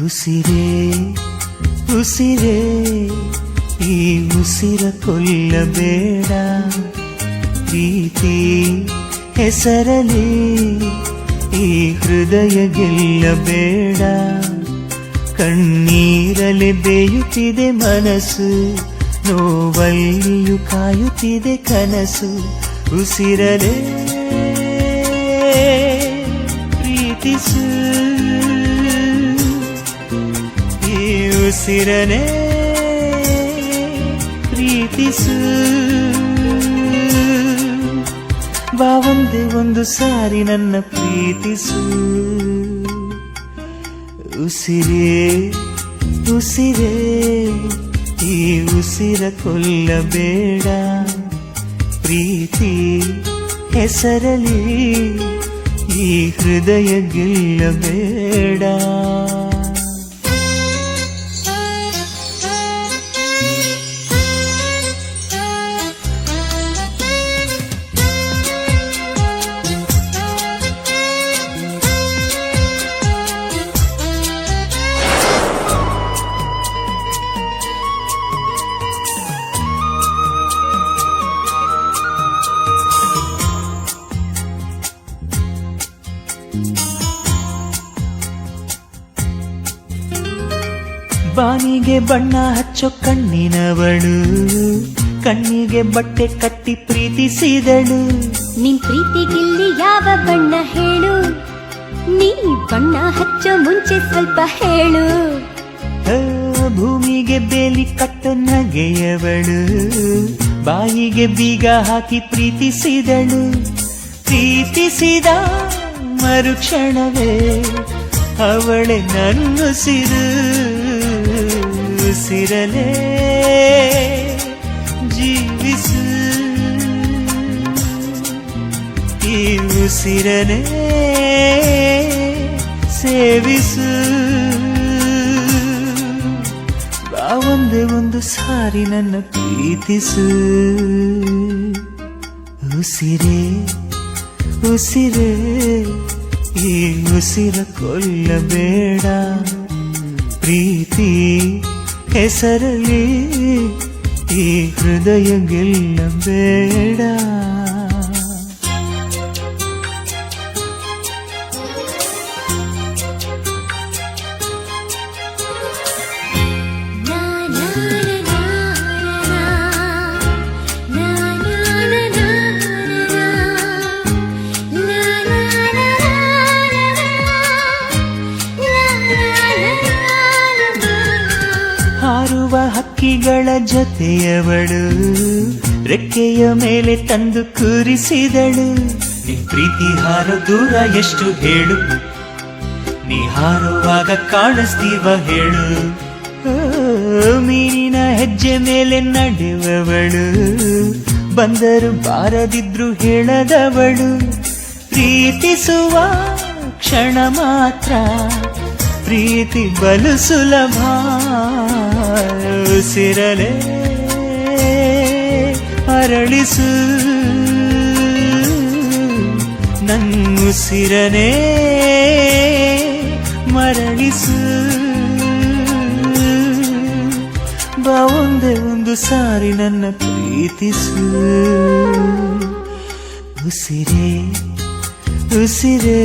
ಉಸಿರೇ ಉಸಿರೇ ಈ ಉಸಿರ ಕೊಲ್ಲಬೇಡ, ಪ್ರೀತಿ ಹೆಸರಲಿ ಈ ಹೃದಯ ಗೆಲ್ಲಬೇಡ. ಕಣ್ಣೀರಲಿ ಬೇಯುತ್ತಿದೆ ಮನಸ್ಸು, ನೋವಲ್ಲಿಯೂ ಕಾಯುತ್ತಿದೆ ಕನಸು. ಉಸಿರಲೇ ಪ್ರೀತಿಸು, ಈ ಉಸಿರನೇ ಪ್ರೀತಿಸು. ಬಾ ಒಂದೇ ಒಂದು ಸಾರಿ ನನ್ನ ಪ್ರೀತಿಸು. ಉಸಿರೇ ಉಸಿರೇ ಈ ಉಸಿರ ಕೊಲ್ಲಬೇಡ, ಪ್ರೀತಿ ಹೆಸರಲಿ ಈ ಹೃದಯ ಗೆಲ್ಲಬೇಡ. ಬಾನಿಗೆ ಬಣ್ಣ ಹಚ್ಚೋ ಕಣ್ಣಿನವಳು, ಕಣ್ಣಿಗೆ ಬಟ್ಟೆ ಕಟ್ಟಿ ಪ್ರೀತಿಸಿದಳು. ನಿನ್ ಪ್ರೀತಿಗಿಲ್ಲಿ ಯಾವ ಬಣ್ಣ ಹೇಳು, ನೀ ಬಣ್ಣ ಹಚ್ಚೋ ಮುಂಚೆ ಸ್ವಲ್ಪ ಹೇಳು. ಭೂಮಿಗೆ ಬೇಲಿ ಕಟ್ಟೋ ನಗೆಯವಳು, ಬಾಯಿಗೆ ಬೀಗ ಹಾಕಿ ಪ್ರೀತಿಸಿದಳು. ಪ್ರೀತಿಸಿದ ಮರುಕ್ಷಣವೇ ಅವಳೆ ನನ್ನುಸಿರು. ಉಸಿರಲೇ ಜೀವಿಸು, ಈ ಉಸಿರನೇ ಸೇವಿಸು. ಬಾ ಒಂದೇ ಒಂದು ಸಾರಿ ನನ್ನ ಪ್ರೀತಿಸು. ಉಸಿರೇ ಉಸಿರೇ ಈ ಉಸಿರ ಕೊಲ್ಲಬೇಡ, ಪ್ರೀತಿ ಹೆಸರಲಿ ಈ ಹೃದಯ ಗೆಲ್ಲಬೇಡ. ಹಾರುವ ಹಕ್ಕಿಗಳ ಜೊತೆಯವಳು, ರೆಕ್ಕೆಯ ಮೇಲೆ ತಂದು ಕೂರಿಸಿದಳು. ನಿನ್ ಪ್ರೀತಿ ಹಾರೋ ದೂರ ಎಷ್ಟು ಹೇಳು, ನೀ ಹಾರುವಾಗ ಕಾಣಿಸ್ತೀವ ಹೇಳು. ಮೀನಿನ ಹೆಜ್ಜೆ ಮೇಲೆ ನಡೆಯುವವಳು, ಬಂದರು ಬಾರದಿದ್ರು ಹೇಳದವಳು. ಪ್ರೀತಿಸುವ ಕ್ಷಣ ಮಾತ್ರ ಪ್ರೀತಿ ಬಲು ಸುಲಭ. ಉಸಿರಲೇ ಅರಳಿಸು, ನನ್ನುಸಿರನೇ ಮರಳಿಸು. ಬಾ ಒಂದೇ ಒಂದು ಸಾರಿ ನನ್ನ ಪ್ರೀತಿಸು. ಉಸಿರೇ ಉಸಿರೇ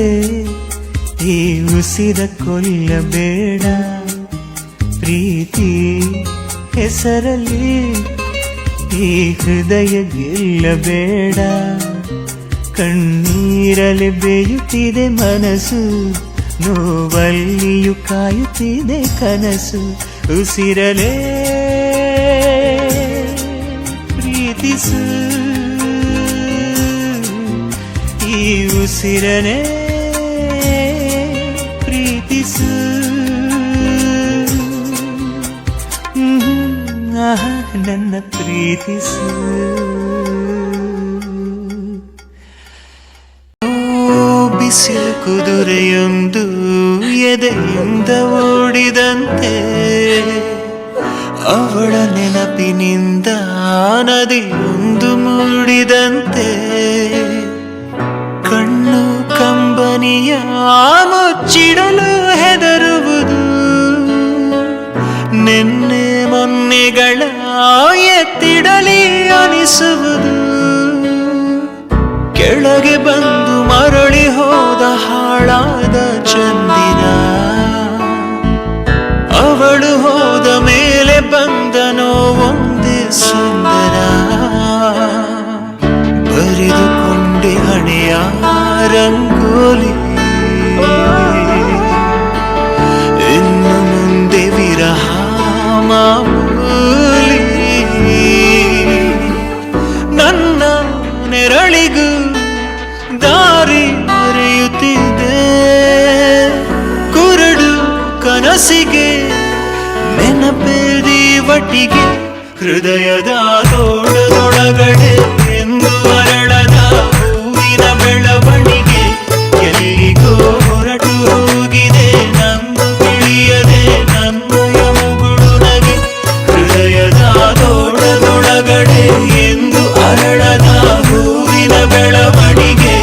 ಈ ಉಸಿರ ಕೊಲ್ಲಬೇಡ, ಪ್ರೀತಿ ಹೆಸರಲಿ ಈ ಹೃದಯ ಗೆಲ್ಲಬೇಡ. ಕಣ್ಣೀರಲಿ ಬೇಯುತ್ತಿದೆ ಮನಸ್ಸು, ನೋವಲ್ಲಿಯೂ ಕಾಯುತ್ತಿದೆ ಕನಸು. ಉಸಿರಲೇ ಪ್ರೀತಿಸು, ಈ ಉಸಿರನೇ ಪ್ರೀತಿಸು. ನನ್ನ ಪ್ರೀತಿಸು. ಬಿಸಿಲು ಕುದುರೆಯೊಂದು ಎದೆಯಿಂದ ಓಡಿದಂತೆ, ಅವಳ ನೆನಪಿನಿಂದ ನದಿಯೊಂದು ಮೂಡಿದಂತೆ. ಕಣ್ಣು ಕಂಬನಿಯ ಮುಚ್ಚಿಡಲು ಹೆದರುವುದು, ನಿನ್ನೆ ಮೊನ್ನೆಗಳ ಎತ್ತಿಡಲಿ ಅನಿಸುವುದು, ಕೆಳಗೆ ಬಂದು ಮರಳಿ ಹೋದ ಹಾಳಾದ ಚಂದಿರ, ಅವಳು ಹೋದ ಮೇಲೆ ಬಂದನೋ ಒಂದೇ ಸುಂದರ. ಬರೆದುಕೊಂಡೆ ಹಣೆಯ ರಂಗೋಲಿ, ಇನ್ನು ಮುಂದೆ ವಿರಹ ಮಾಮೂಲಿ. ನನ್ನ ನೆರಳಿಗೂ ದಾರಿ ಮರೆಯುತ್ತಿದೆ, ಕುರುಡು ಕನಸಿಗೆ ನೆನಪೇದಿ ಒಟ್ಟಿಗೆ. ಹೃದಯದ ತೋಳದೊಳಗಡೆ ಎಂದು ಅರಳದ ಹೂವಿನ ಬೆಳವಣಿಗೆ, ಎಲ್ಲಿಗೋ ಹೊರಟು ಹೋಗಿದೆ ನಂದು ತಿಳಿಯದೆ ನನ್ನಯ ಮುಗುಳು ನಗೆ. ಹೃದಯದ ತೋಳದೊಳಗಡೆ ಎಂದು ಅರಳದ ಹೂವಿನ ಬೆಳವಣಿಗೆ,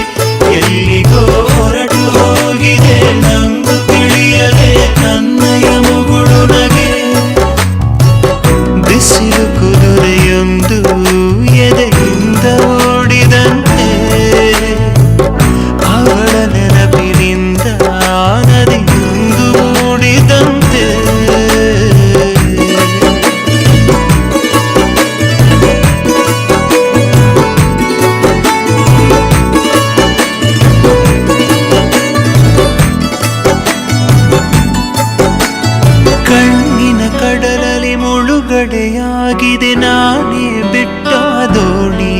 ಎಲ್ಲಿಗೋ ಹೊರಟು ಹೋಗಿದೆ ನಂದು ತಿಳಿಯದೆ ನನ್ನಯ ಮುಗುಳು ನಗೆ. ಬಿಸಿಲು ಕುದುರೆಯೊಂದು ಎದೆಯಿಂದ ಓಡಿದಂತೆ, ಅವಳ ನೆನಪಿನಿಂದ ನದಿಯೊಂದು ಮೂಡಿದಂತೆ. ಕಣ್ಣಿನ ಕಡಲಲ್ಲಿ ಮುಳುಗಡೆಯಾಗಿದೆ ನಾನೇ ಬಿಟ್ಟ ದೋಣಿ.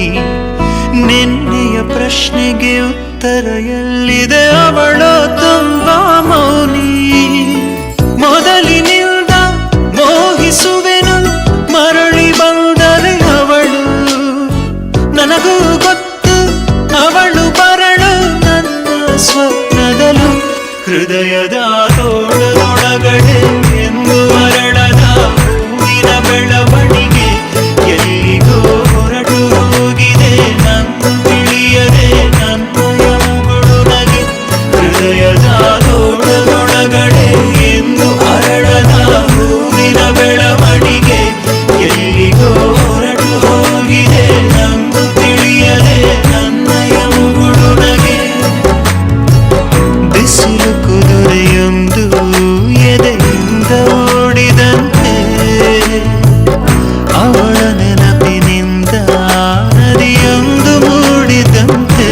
ನಿನ್ನೆಯ ಪ್ರಶ್ನೆಗೆ ಉತ್ತರ ಎಲ್ಲಿದೆ, ಅವಳು ತುಂಬಾ ಮೌನಿ. ಮೊದಲಿನಿಂದ ಮೋಹಿಸುವೆನು ಮರಳಿ ಬಂದರೆ ಅವಳು, ನನಗೂ ಗೊತ್ತು ಅವಳು ಬರಳು ನನ್ನ ಸ್ವಪ್ನದಲು. ಹೃದಯದ ತೋಳದೊಳಗಡೆ ಎಂದು ಅರಳದ ಹೂವಿನ ಬೆಳವಣಿಗೆ, ಎಲ್ಲಿಗೋ ಹೊರಟು ಹೋಗಿದೆ ನಂದು ತಿಳಿಯದೆ ನನ್ನಯ ಮುಗುಳು ನಗೆ. ಹೃದಯದ ತೋಳದೊಳಗಡೆ ಎಂದು ಅರಳದ ಹೂವಿನ ಬೆಳವಣಿಗೆ, ಎಲ್ಲಿಗೋ ಹೊರಟು ಹೋಗಿದೆ ನಂದು ತಿಳಿಯದೆ ನನ್ನಯ ಮುಗುಳು ನಗೆ. ಬಿಸಿಲು ಕುದುರೆಯೊಂದು ಎದೆಯಿಂದ ಓಡಿದಂತೆ, ಅವಳ ನೆನಪಿನಿಂದ ನದಿಯೊಂದು ಮೂಡಿದಂತೆ.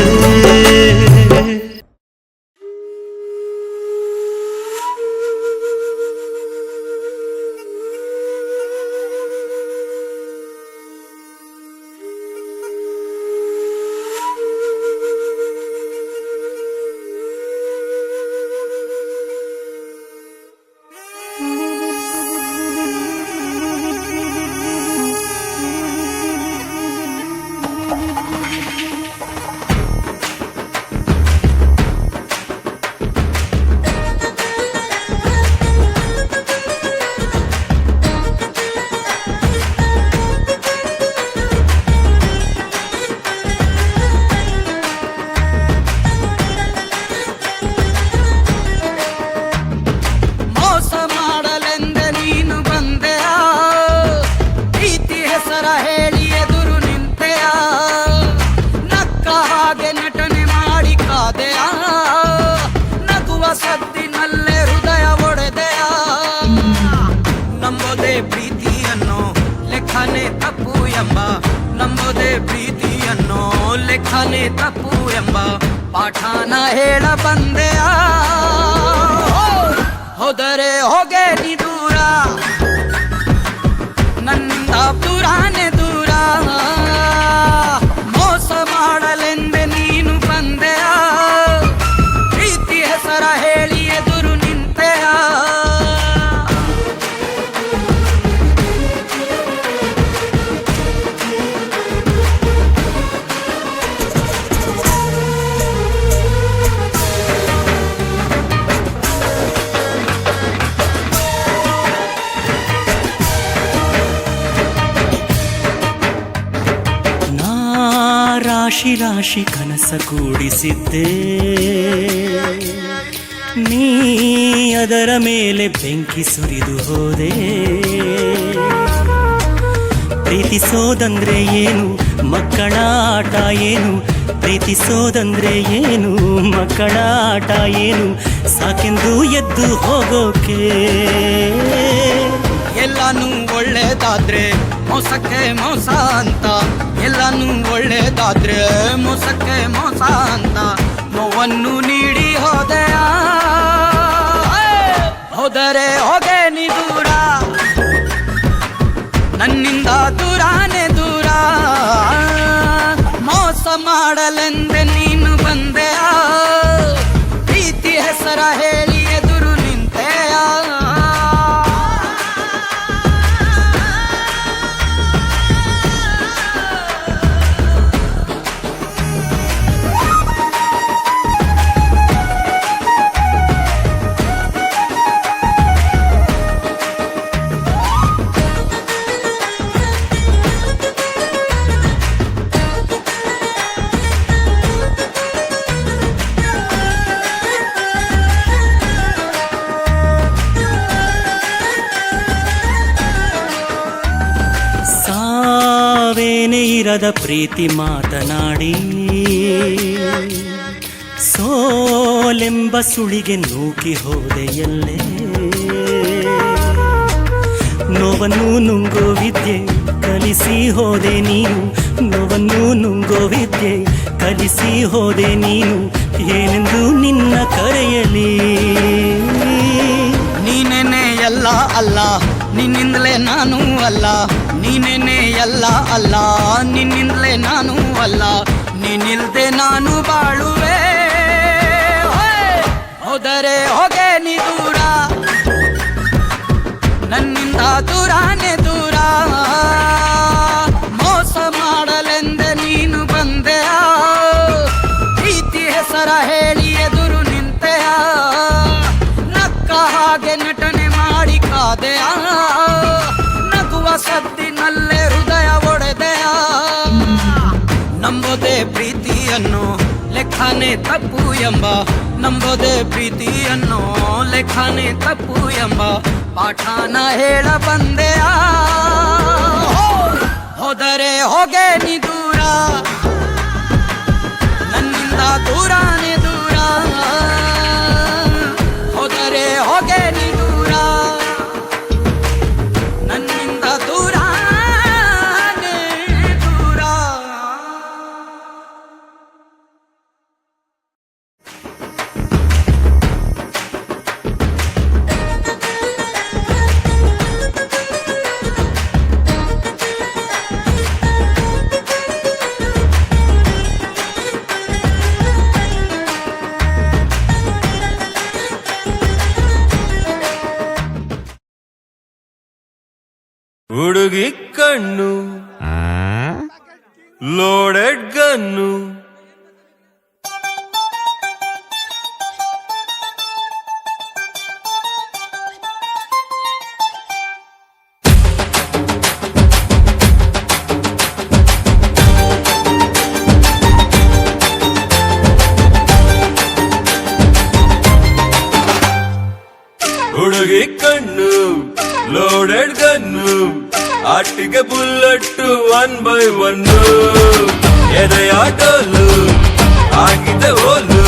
ನಂಬೋದೆ ಪ್ರೀತಿಯನ್ನು ಲೆಕ್ಕನೆ ತಪ್ಪು ಎಂಬ ಪಾಠನ ಹೇಳ ಬಂದೆಯ. ಹೋದರೆ ಹೋಗೆ ನೀ ದೂರ, ನನ್ನಿಂದ ದೂರಾನೆ ದೂರ. ಮೋಸ ಮಾಡಲೆಂದೆ ನೀನು ಬಂದೆಯ, ಪ್ರೀತಿ ಹೆಸರ ಹೇಳಿ ಎದುರು ನಿಂತೆಯ. ರಾಶಿ ರಾಶಿ ಕನಸ ಕೂಡಿಸಿದ್ದೆ, ನೀ ಅದರ ಮೇಲೆ ಬೆಂಕಿ ಸುರಿದು ಹೋದೆ. ಪ್ರೀತಿಸೋದಂದ್ರೆ ಏನು, ಮಕ್ಕಳ ಆಟ ಏನು, ಪ್ರೀತಿಸೋದಂದ್ರೆ ಏನು, ಮಕ್ಕಳ ಆಟ ಏನು, ಸಾಕೆಂದು ಎದ್ದು ಹೋಗೋಕೆ. ಎಲ್ಲಾನು ಒಳ್ಳೇದಾದ್ರೆ ಮೋಸಕ್ಕೆ ಮೋಸ ಅಂತ, ಎಲ್ಲಾನು ಒಳ್ಳೇದಾದ್ರೆ ಮೋಸಕ್ಕೆ ಮೋಸ ಅಂತ, ನೋವನ್ನು ನೀಡಿ ಹೋದೆಯ ಹೋದರೆ ಹೋಗೆ ನೀ ದೂರ, ನನ್ನಿಂದ ದೂರಾನೆ ದೂರ. ಮೋಸ ಮಾಡಲೆಂದೆ ನೀನು ಬಂದೆಯ, ಪ್ರೀತಿ ಹೆಸರ ಹೇಳಿ ಎದುರು ನಿಂತೆಯ. ಸಾವೇನೇ ಇರದ ಪ್ರೀತಿ ಮಾತನಾಡಿ, ಸೋಲೆಂಬ ಸುಳಿಗೆ ನೂಕಿ ಹೋದೆಯಲ್ಲೇ. ನೋವನ್ನು ನುಂಗೋ ವಿದ್ಯೆ ಕಲಿಸಿ ಹೋದೆ ನೀನು, ನೋವನ್ನು ನುಂಗೋ ವಿದ್ಯೆ ಕಲಿಸಿ ಹೋದೆ ನೀನು, ಏನೆಂದು ನಿನ್ನ ಕರೆಯಲಿ. ನೀನೇನೆ ಎಲ್ಲ ಅಲ್ಲ, ನಿನ್ನಿಂದಲೇ ನಾನು ಅಲ್ಲ, ನೀನೇನೆ ಎಲ್ಲ ಅಲ್ಲ, ನಿನ್ನಿಂದಲೇ ನಾನು ಅಲ್ಲ, ನೀನಿಲ್ದೆ ನಾನು ಬಾಳುವೆ. ಹೋದರೆ ಹೋಗೆ ನೀ ದೂರ, ನನ್ನಿಂದ ದೂರಾನೆ ದೂರ. ಮೋಸ ಮಾಡಲೆಂದೆ ನೀನು ಬಂದೆಯ, ಪ್ರೀತಿ ಹೆಸರ ಹೇಳಿ ಎದುರು ನಿಂತೆಯ. ನಕ್ಕ ಹಾಗೆ ನಟನೆ ಮಾಡಿ ಕಾದೆಯ, ನಗುವ ಸದ್ದಿನಲ್ಲೇ ಹೃದಯ ಒಡೆದೆಯ. ನಂಬೋದೆ ಪ್ರೀತಿಯನ್ನು ಲೆಕ್ಕನೆ ತಪ್ಪು ಎಂಬ, ನಂಬೋದೆ ಪ್ರೀತಿಯನ್ನು ಲೆಕ್ಕನೆ ತಪ್ಪು ಎಂಬ ಪಾಠನ ಹೇಳ ಬಂದೆಯ. ಹೋದರೆ ಹೋಗೆ ನೀ ದೂರ, ನನ್ನಿಂದ ದೂರಾನೆ ದೂರ. ಹೋದರೆ ಹೋಗೆ ನೀ ದೂರ, ನನ್ನಿಂದ ದೂರಾನೆ ದೂರ. ಹುಡುಗಿ ಕಣ್ಣು ಲೋಡೆಡ್ ಗನ್ನು, ಹುಡುಗಿ ಕಣ್ಣು ಲೋಡೆಡ್ ಗನ್ನು, ಆಟಿಗೆ ಬುಲ್ಲಟ್ಟು 1 by 1, ಎದೆಯ ಡೋಲು ಆಗಿದೆ ಹೋಲು,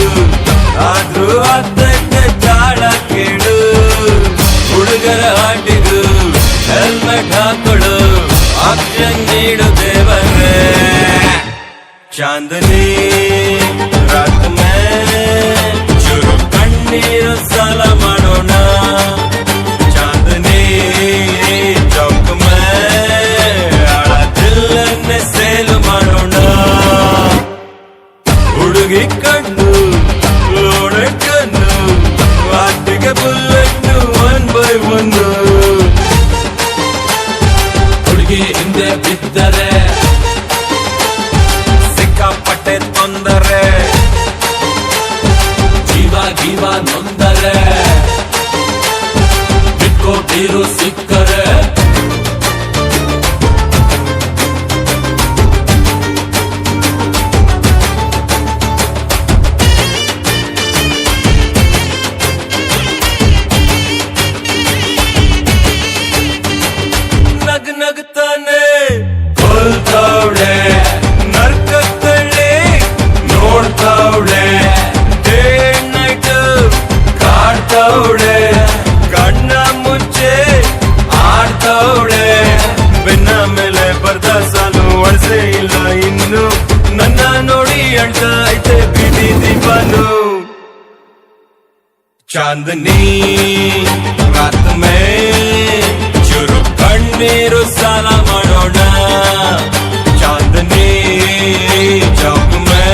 ಆದ್ರೂ ಅದಕ್ಕೆ ತಾಳ ಕೇಳು. ಹುಡುಗರ ಆಟಿಗೂ ಹೆಲ್ಮೆಟ್ ಹಾಕೊಡು, ಆಕ್ಷನ್ ನೀಡು ದೇವರೇ. ಚಾಂದನಿ ರಾತ್ ಮೇ ಚೂರು ಕಣ್ಣೀರು ಸಾಲ ಮಾಡೋಣ, ಚಾಂದನಿ ಚೌಕ್ ಮೇ ಆಳ ದಿಲ್ಲನ್ನೇ ಸೇಲ್ ಮಾಡೋಣ. ಹುಡುಗಿ ಕಣ್ಣು ಲೋಡೆಡ್ ಕಣ್ಣು, ವಾಟಿಗೆ ಬುಲ್ಲೆಟ್ಟು 1 by 1. ಹುಡುಗಿ ಹಿಂದೆ ಬಿದ್ದರೆ ಸಿಕ್ಕಾಪಟ್ಟೆ ತೊಂದರೆ, ಜೀವ ನೊಂದರೆ चांदनी रात में चुरु कಣ್ಣीರು ಸಾಲ ಮಾಡೋಣ चांदनी चौक में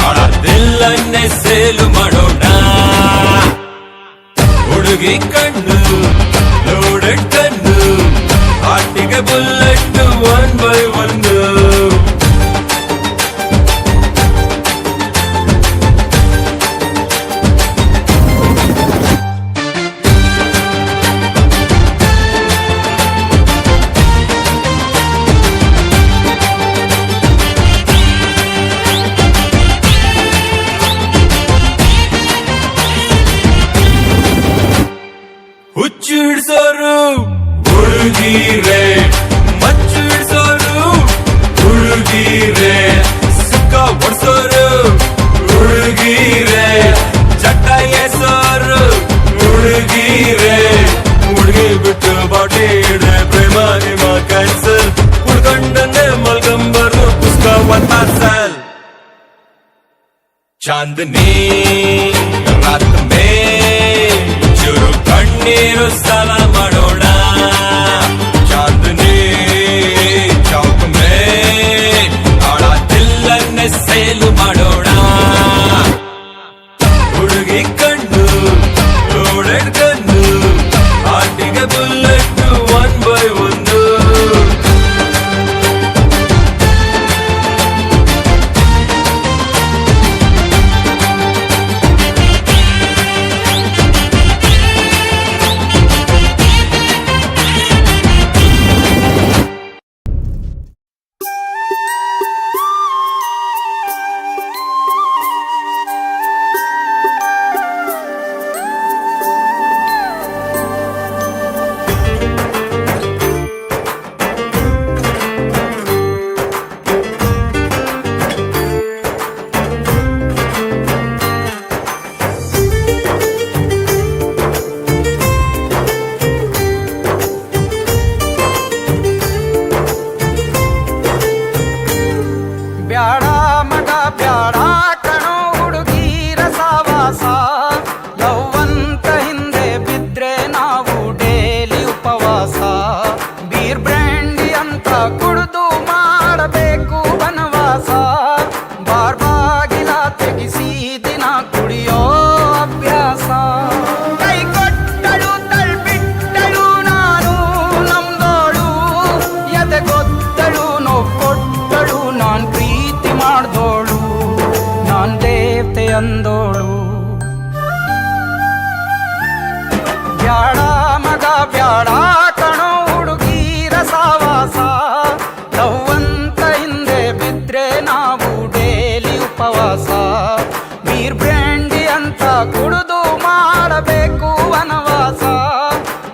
ಆಳ ದಿಲ್ಲನ್ನೇ ಸೇಲು ಮಾಡೋಣ ಹುಡುಗಿ ಕಣ್ಣು ಲೋಡೆಡ್ ಕಣ್ಣು ಆಟಿಗೆ ಬುಲೆಟ್ 1 by 1 ಹುಚ್ಚಿಡ್ಸೋರು ಹುಡುಗೀರೆ ಮಚ್ಚಿಡ್ಸೋರು ಹುಡುಗೀರೆ ಸುಕ್ಕ ಹೊಡ್ಸೋರು ಹುಡುಗೀರೆ ಚಟ್ಟ ಎಸೋರು ಹುಡುಗೀರೆ ಹುಡುಗಿ ಬಿಟ್ಟು ಬಾಟಿ ಹಿಡ್ರೆ ಪ್ರೇಮ ನಿಮ್ಮ ಕ್ಯಾನ್ಸಲ್ ಹುಡ್ಕೊಂಡನ್ನೇ ಮಲ್ಗಂಬರು ಪುಸ್ತಕ ಒಂದ್ ಪಾರ್ಸಲ್ चांदनी रात में चुरु कಣ್ಣೀರು ಸಾಲ ಮಾಡೋಣ चांदनी चौक में ಆಳ ದಿಲ್ಲನ್ನೇ ಸೇಲು ಮಾಡೋಣ ಹುಡುಗಿ ಕಣ್ಣು ಲೋಡೆಡ್ ಕಣ್ಣು ಆಟಿಗೆ ಬುಲೆಟ್ 1 by 1 ಬ್ಯಾಡ ಮಗ ಬ್ಯಾಡ ಕಣೋ ಹುಡುಗೀರ ಸಾವಾಸ ಲವ್ ಅಂತ ಹಿಂದೆ ಬಿದ್ರೆ ನಾವು ಡೇಲಿ ಉಪವಾಸ ಬೀರ್ ಬ್ರ್ಯಾಂಡಿ ಅಂತ ಕುಡಿದು ಮಾಡಬೇಕು ವನವಾಸ ಬಾರ್ ಬಾಗಿಲ ತೆಗಿಸಿ ದಿನ ಕುಡಿಯೋ ಅಭ್ಯಾಸ ಕೈ ಕೊಟ್ಟಳು ತಳ್ಬಿಟ್ಟಳು ನಾನು ನಮ್ದೋಳು ಎದೆ ಗೊತ್ತಳು ನೋವು ಕೊಟ್ಟಳು ನಾನ್ ಪ್ರೀತಿ ಮಾಡ್ದೋಳು ನಾನ್ ದೇವತೆ ಅಂದೋಳು ಬ್ಯಾಡ ಮಗ ಬ್ಯಾಡ ಕಣೋ ಹುಡುಗೀರ ಸಾವಾಸ ಲವ್ ಅಂತ ಹಿಂದೆ ಬಿದ್ರೆ ನಾವು ಡೇಲಿ ಉಪವಾಸ ಬೀರ್ ಬ್ರ್ಯಾಂಡಿ ಅಂತ ಕುಡಿದು ಮಾಡಬೇಕು ವನವಾಸ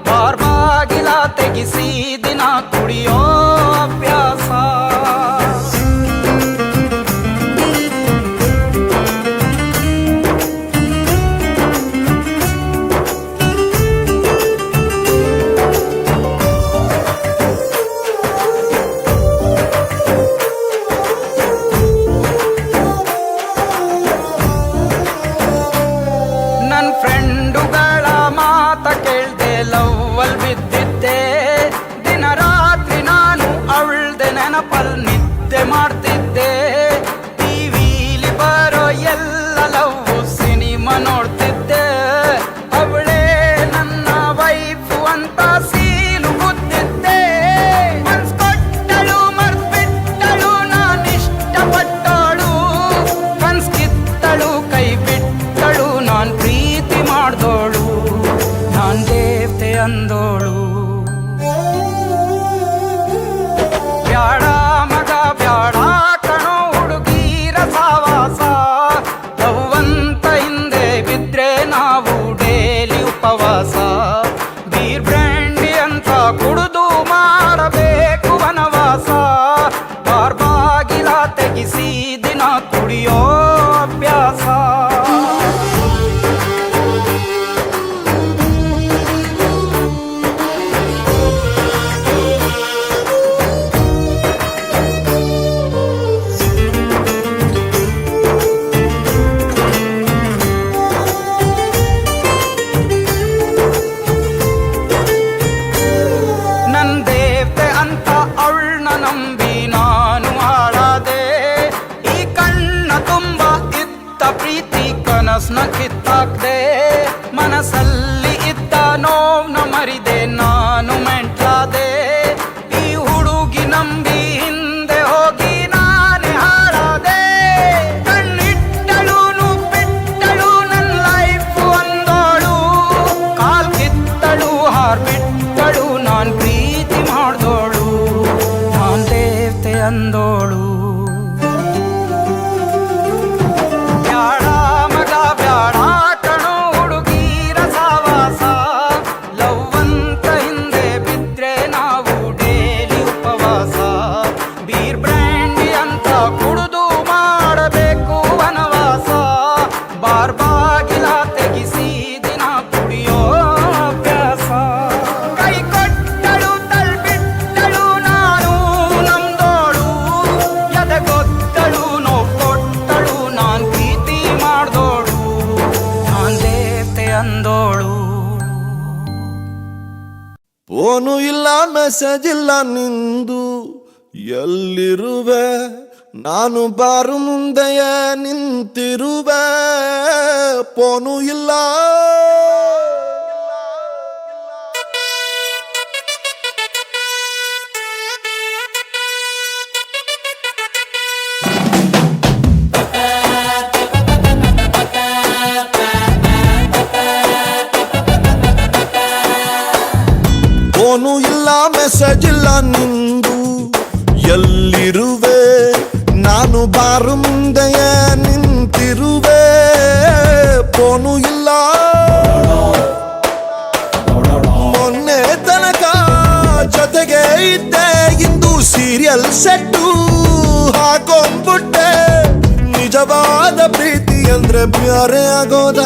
ಬಾರ್ ಬಾಗಿಲ ತೆಗಿಸಿ ದಿನ ಕುಡಿಯೋ ಅಭ್ಯಾಸ ನನ್ ಫ್ರೆಂಡುಗಳ ಮಾತ ಕೇಳ್ದೆ ಲವ್ವಲ್ ಬಿದ್ದಿದ್ದೆ ದಿನ ರಾತ್ರಿ ನಾನು ಅವಳ್ದೆ ನೆನಪಲ್ ನಿದ್ದೆ ಮಾಡ್ತಿದ್ದೆ ಟಿವಿಲಿ ಬರೋ ಎಲ್ಲ ಲವ್ ಸಿನಿಮಾ ನೋಡ್ತಿದ್ದೆ ಅವಳೇ ನನ್ನ ವೈಫು ಅಂತ ಸೀಲು ಗುದ್ದಿದ್ದೆ ಮನ್ಸ್ ಕೊಟ್ಟಳು ಮರ್ತ್ಬಿಟ್ಟಳು ನಾನಿಷ್ಟಪಟ್ಟಳು ಕನ್ಸ್ ಕಿತ್ತಳು ಕೈ ಬಿಟ್ಟಳು ನಾನ್ ಪ್ರೀತಿ ಮಾಡ್ದೋಳು ನಾನ್ ದೇವತೆ ಅಂದೋಳು ಬ್ಯಾಡ ಮಗ ಬ್ಯಾಡ ಕಣೋ ಹುಡುಗೀರ ಸಾವಾಸ ಲವ್ ಅಂತ ಹಿಂದೆ ಬಿದ್ರೆ ನಾವು ಡೇಲಿ ಉಪವಾಸ ಬೀರ್ ಬ್ರ್ಯಾಂಡಿ ಅಂತ ಕುಡಿದು ಮಾಡಬೇಕು ವನವಾಸ ಬಾರ್ ಬಾಗಿಲ ತೆಗಿಸಿ ದಿನ ಕುಡಿಯೋ ಅಭ್ಯಾಸ ಫೋನು ಇಲ್ಲ ಮೆಸೇಜ್ ಇಲ್ಲ ನಿಂದು ಎಲ್ಲಿರುವೆ ನಾನು ಬಾರು ಮುಂದೆಯ ನಿಂತಿರುವೆ ಫೋನು ಇಲ್ಲ ಫೋನು ಇಲ್ಲ ಮೆಸೇಜ್ ಇಲ್ಲ ನಿಂದು ಎಲ್ಲಿರುವೆ ನಾನು ಬಾರು ಮುಂದೆಯ ನಿಂತಿರುವೆ ಫೋನು ಇಲ್ಲ ಮೊನ್ನೆ ತನಕ ಜೊತೆಗೆ ಇದ್ದೆ ಇಂದು ಸೀರಿಯಲ್ ಸೆಟ್ಟು ಹಾಕೊಂಡ್ಬಿಟ್ಟೆ ನಿಜವಾದ ಪ್ರೀತಿ ಅಂದ್ರೆ ಬ್ಯಾರೆ ಆಗೋದ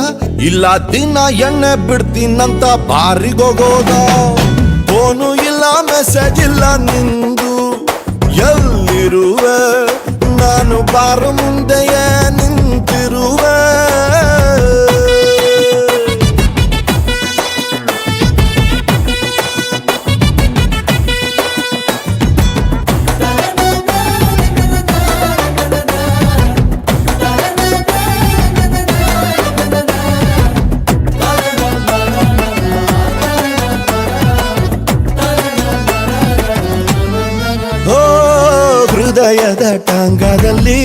ಇಲ್ಲ ದಿನ ಎಣ್ಣೆ ಬಿಡ್ತೀನಂತ ಬಾರಿಗೋಗೋದ ಫೋನು ಇಲ್ಲ ಮೆಸೇಜ್ ಇಲ್ಲ ನಿಂದು ಎಲ್ಲಿರುವೆ ನಾನು ಬಾರು ಮುಂದೆಯ ನಿಂತಿರುವೆ ಹೃದಯದ ಟಾಂಗದಲ್ಲಿ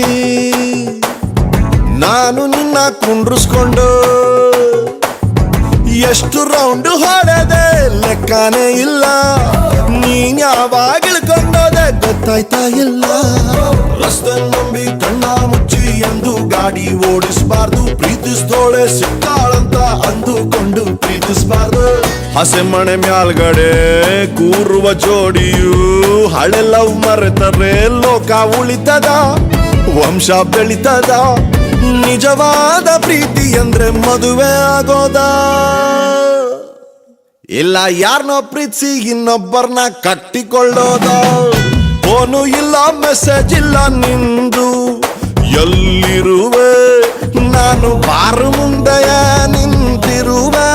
ನಾನು ನಿನ್ನ ಕುಂಡ್ರಿಸ್ಕೊಂಡು ಎಷ್ಟು ರೌಂಡ್ ಹೊಡೆದೆ ಲೆಕ್ಕನೇ ಇಲ್ಲ ನೀನ್ ಯಾವಾಗ ಇಳ್ಕೊಂಡೋದೆ ಗೊತ್ತಾಯ್ತಾ ಇಲ್ಲ ರಸ್ತೆ ನಂಬಿ ಕಣ್ಣ ಮುಚ್ಚಿ ಎಂದು ಗಾಡಿ ಓಡಿಸಬಾರ್ದು ಪ್ರೀತಿಸ್ದೋಳೆ ಸಿಕ್ಕಾಳಂತ ಅಂದುಕೊಂಡು ಪ್ರೀತಿಸಬಾರ್ದು ಹಸೆ ಮಣೆ ಮ್ಯಾಲ್ಗಡೆ ಕೂರುವ ಜೋಡಿಯು ಹಳೆ ಲವ್ ಮರೆತರೆ ಲೋಕ ಉಳಿತದ ವಂಶ ಬೆಳಿತದ ನಿಜವಾದ ಪ್ರೀತಿ ಅಂದ್ರೆ ಮದುವೆ ಆಗೋದ ಇಲ್ಲ ಯಾರನ್ನೋ ಪ್ರೀತಿಸಿ ಇನ್ನೊಬ್ಬರನ್ನ ಕಟ್ಟಿಕೊಳ್ಳೋದ ಫೋನು ಇಲ್ಲ ಮೆಸೇಜ್ ಇಲ್ಲ ನಿಂದು ಎಲ್ಲಿರುವೆ ನಾನು ಬಾರು ಮುಂದೆಯ ನಿಂತಿರುವೆ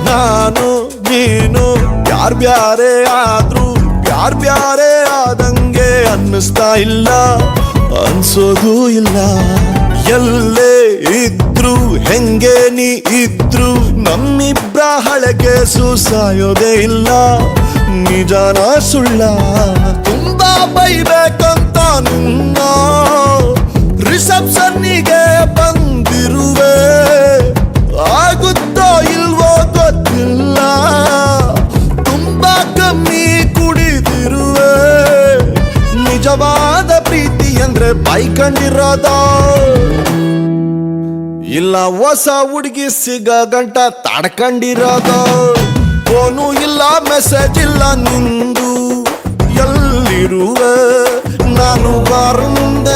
ನಾನು ನೀನು ಬ್ಯಾರೆ ಆದ್ರೂ ಬ್ಯಾರೆ ಆದಂಗೆ ಅನ್ನಿಸ್ತಾ ಇಲ್ಲ ಅನ್ಸೋದು ಇಲ್ಲ ಎಲ್ಲೇ ಇದ್ರು ಹೆಂಗೆ ನೀ ಇದ್ರು ನಮ್ಮಿಬ್ರ ಹಳಗೆ ಸಾಯೋದೇ ಇಲ್ಲ ನಿಜಾನ ಸುಳ್ಳ ತುಂಬಾ ಬೈಬೇಕಂತ ನಿನ್ನ ರಿಸೆಪ್ಷನ್ನಿಗೆ ಬಂದಿರುವೆ ಆಗುತ್ತೋ ಇಲ್ವೋ ಗೊತ್ತಿಲ್ಲ ತುಂಬಾ ಕಮ್ಮಿ ಕುಡಿದಿರುವೆ ನಿಜವಾದ ಪ್ರೀತಿ ಅಂದ್ರೆ ಬೈಕಂಡಿರೋದ ಇಲ್ಲ ಹೊಸ ಹುಡುಗಿ ಸಿಗ ಗಂಟ ತಡ್ಕೊಂಡಿರೋದ ಫೋನು ಇಲ್ಲ ಮೆಸೇಜ್ ಇಲ್ಲ ನಿಂದು ಎಲ್ಲಿರುವೆ ನಾನು ಬಾರು ಮುಂದೆ